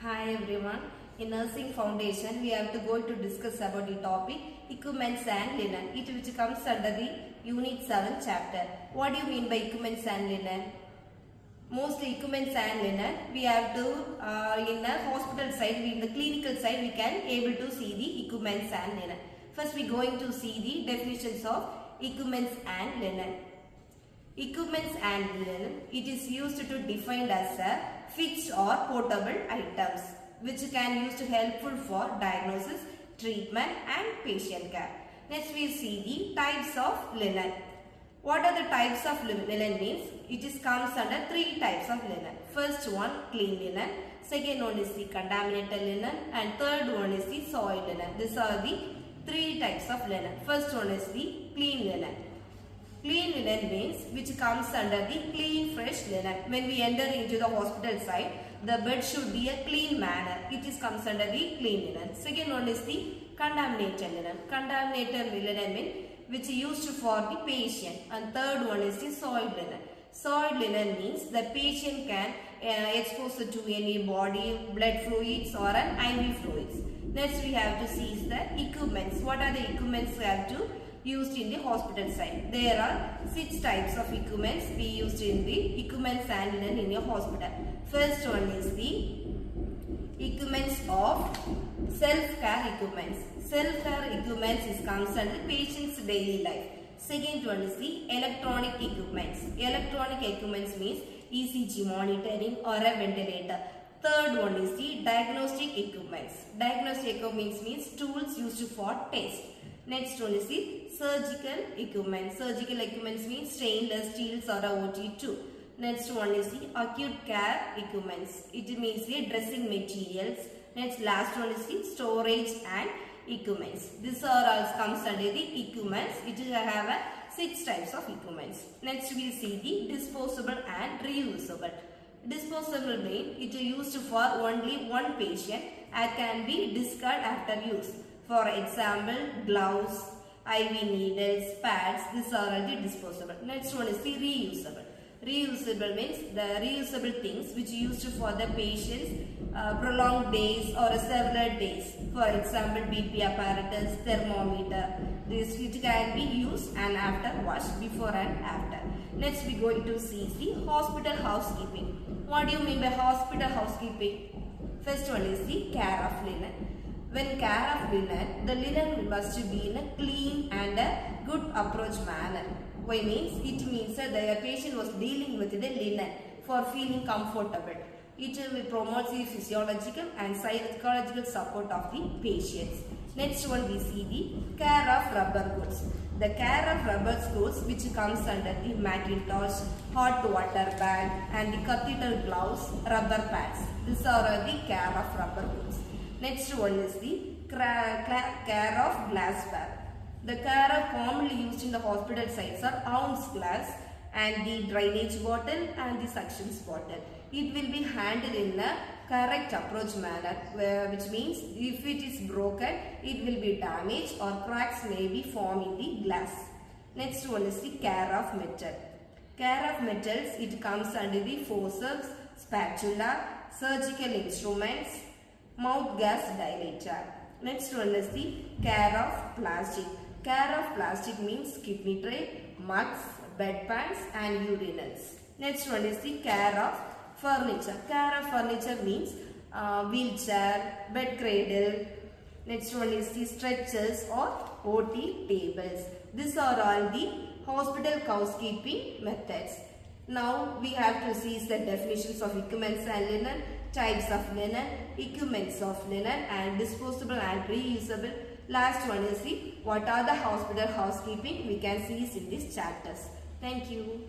Hi everyone. In Nursing Foundation, we have to go to discuss about the topic equipments and linen. It which comes under the Unit 7 chapter. What do you mean by equipments and linen? Mostly equipments and linen, we have to, in the hospital side, in the clinical side, we can able to see the equipments and linen. First, we going to see the definitions of equipments and linen. Equipments and linen, it is used to define as a fixed or portable items which can use to helpful for diagnosis, treatment and patient care. Next we see the types of linen. What are the types of linen means? It is comes under three types of linen. First one clean linen, second one is the contaminated linen and third one is the soiled linen. These are the three types of linen. First one is the clean linen. Clean linen means which comes under the clean fresh linen. When we enter into the hospital side, the bed should be a clean manner. It is comes under the clean linen. Second one is the contaminated linen. Contaminated linen means which is used for the patient. And third one is the soiled linen. Soiled linen means the patient can expose it to any body, blood fluids or an IV fluids. Next we have to see is the equipments. What are the equipments we have to used in the hospital side? There are 6 types of equipments we used in the equipments and linen in your hospital. First one is the equipments of self-care equipments. Self-care equipments is comes under patient's daily life. Second one is the electronic equipments. Electronic equipments means ECG monitoring or a ventilator. Third one is the diagnostic equipments. Diagnostic equipments means tools used for test. Next one is the surgical equipment. Surgical equipments means stainless steels or a OT2. Next one is the acute care equipments. It means the dressing materials. Next last one is the storage and equipments. These are all comes under the equipments. It have a 6 types of equipments. Next we see the disposable and reusable. Disposable means it is used for only one patient and can be discarded after use. For example, gloves, IV needles, pads, these are all the disposable. Next one is the reusable. Reusable means the reusable things which are used for the patients prolonged days or several days. For example, BP apparatus, thermometer, this which can be used and after wash, before and after. Next we going to see the hospital housekeeping. What do you mean by hospital housekeeping? First one is the care of linen. When care of linen, the linen must be in a clean and a good approach manner. Why means? It means that the patient was dealing with the linen for feeling comfortable. It promotes the physiological and psychological support of the patients. Next one we see the care of rubber goods. The care of rubber goods which comes under the Macintosh, hot water bag and the catheter gloves, rubber pads. These are the care of rubber goods. Next one is the care of glassware. The care of commonly used in the hospital sites are ounce glass and the drainage bottle and the suctions bottle. It will be handled in a correct approach manner, which means if it is broken, it will be damaged or cracks may be formed in the glass. Next one is the care of metal. Care of metals, it comes under the forceps, spatula, surgical instruments, mouth gas dilator. Next one is the care of plastic. Care of plastic means kidney tray, mugs, bedpans and urinals. Next one is the care of furniture. Care of furniture means wheelchair, bed cradle. Next one is the stretchers or OT tables. These are all the hospital housekeeping methods. Now we have to see the definitions of equipments and linen, types of linen, equipments of linen and disposable and reusable. Last one is the what are the hospital housekeeping we can see in these chapters. Thank you.